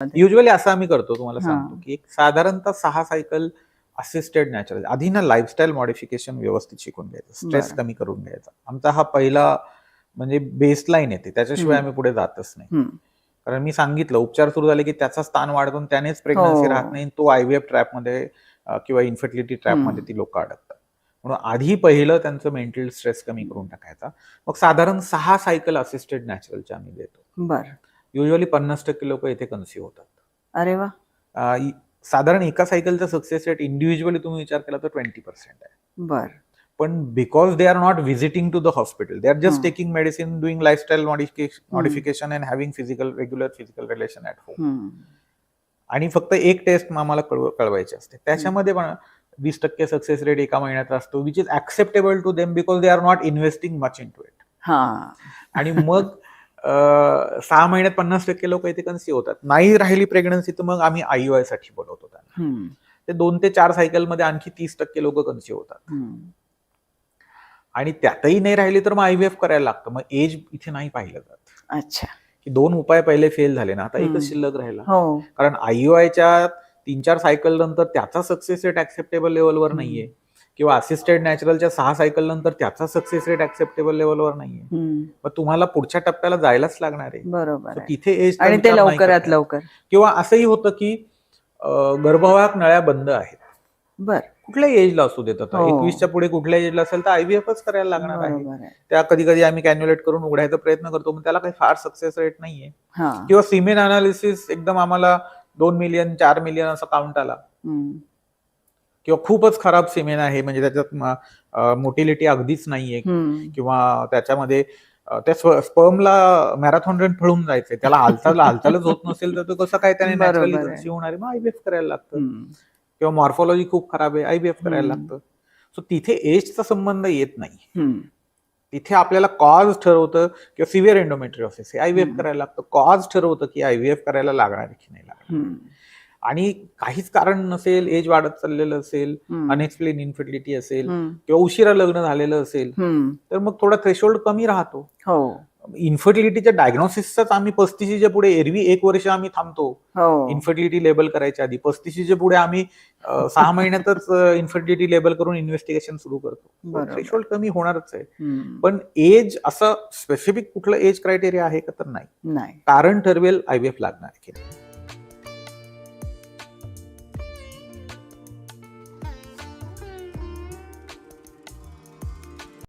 Usually असं आम्ही करतो, तुम्हाला हां. सांगतो, की एक साधारणतः 6 सायकल असिस्टेड नॅचरल. आधी ना लाईफस्टाईल मॉडिफिकेशन व्यवस्थित शिकून घ्यायचं, स्ट्रेस बरं. कमी करून घ्यायचा. आमचा हा पहिला म्हणजे बेसलाईन येते, त्याच्याशिवाय हं. आम्ही पुढे जातच नाही. हं. कारण मी सांगितलं, उपचार सुरू झाले की त्याचा स्थान वाढतो आणि त्यानेच प्रेग्नन्सी राहत हो. नाही. तो आयव्हीएफ ट्रॅपमध्ये किंवा इन्फर्टिलिटी ट्रॅपमध्ये हं. ती लोकं अडकतात. म्हणून आधी पहिलं त्यांचं मेंटल स्ट्रेस कमी करून टाकायचा. मग साधारण 6 सायकल असिस्टेड नॅचरलच्या आम्ही देतो. बरं. युजुअली 50% लोकं इथे कन्सीव्ह होतात. अरे वाह! साधारण एका सायकलचा सक्सेस रेट इंडिव्हिज्युअली तुम्ही विचार केला तर 20% आहे. बरं. पण because they are not visiting to the hospital, they are just hmm. Taking medicine, doing lifestyle hmm. Modification and having regular physical relation at home. Hmm. आणि फक्त एक टेस्ट आम्हाला कळवायची असते. हं. त्याच्यामध्ये पण 20% सक्सेस रेट एका महिन्याचा असतो, which is acceptable to them because they are not investing much into it. हां. आणि मग 6 महिन्यात 50% लोकं इथे कन्सीव्ह होतात. नाही राहिली प्रेग्नन्सी तर मग आम्ही IUI साठी बोलवतो त्यांना. हं. ते 2 ते 4 सायकलमध्ये आणखी 30% लोकं कन्सीव्ह होतात. हं. आणि त्यातही नाही राहिली तर मग IVF करायला लागतं. मग एज इथे नाही पाहिलं जात. अच्छा. की 2 उपाय पहिले फेल झाले ना, आता एकच हं. शिल्लक राहिला. हो. कारण IUIच्या 3-4 सायकल नंतर त्याचा सक्सेस रेट ॲक्सेप्टेबल लेव्हलवर हं. नाहीये किंवा असिस्टेड नॅचरलच्या 6 सायकल नंतर त्याचा सक्सेस रेट ॲक्सेप्टेबल लेव्हलवर नाहीये. हं. मग तुम्हाला पुढच्या टप्प्याला जायलाच लागणार आहे. बरोबर सो आहे. तिथे एजचा आणि ते विचार नाही लवकरात करता येत. लवकर. किंवा असंही होतं की गर्भवाहक नळ्या बंद आहेत. बरं. कुठल्याही एजला असू देत आता. हो. 21च्या पुढे कुठल्याही एजला असेल तर IVFच करायला लागणार आहे. बरोबर आहे. त्या कधी-कधी आम्ही कॅन्युलेट करून उघडायचा प्रयत्न करतो, पण त्याला काही फार सक्सेस रेट नाहीये. हां. किंवा सिमेन अनालिसिस एकदम आम्हाला 2 मिलियन 4 मिलियन असा काउंट आला. हं. किंवा खूपच खराब सिमेन आहे, म्हणजे त्याच्यात मोटिलिटी अगदीच नाहीये हं. किंवा त्याच्यामध्ये त्या स्पर्मला मॅरेथॉन रन पळून जायचंय. त्याला हालचालच होत नसेल तर तो कसं काय त्याने नॅचरली बरोबर आहे. कन्सीव्ह होणार आहे? मग IVF करायला लागतं. हं. किंवा मॉर्फॉलॉजी खूप खराब आहे, IVF करायला हं. लागतं. सो तिथे एजचा संबंध येत नाही. हं. तिथे आपल्याला कॉज ठरवतं किंवा सिव्हिअर एंडोमेट्रियोसिस हे IVF हं. करायला लागतं. कॉज ठरवतं की IVF करायला लागणार आहे की नाही लागणार. हं. आणि काहीच कारण नसेल, एज वाढत चाललेलं असेल, हं. अनएक्सप्लेन इन्फर्टिलिटी असेल हं. किंवा उशिरा लग्न झालेलं असेल, हं. तर मग थोडा थ्रेशोल्ड कमी राहतो. हो. इन्फर्टिलिटीच्या डायग्नोसिसचाच आम्ही 35च्या पुढे एरवी 1 वर्ष आम्ही थांबतो. हो. इन्फर्टिलिटी लेबल करायच्या आधी 35च्या पुढे आम्ही 6 महिन्यातच इन्फर्टिलिटी लेबल करून इन्व्हेस्टिगेशन सुरू करतो. बरोबर. थ्रेशोल्ड कमी होणारच आहे. हं. पण एज असं स्पेसिफिक कुठलं एज क्रायटेरिया आहे का तर नाही. नाही. कारण ठरवेल IVF लागणार की नाही.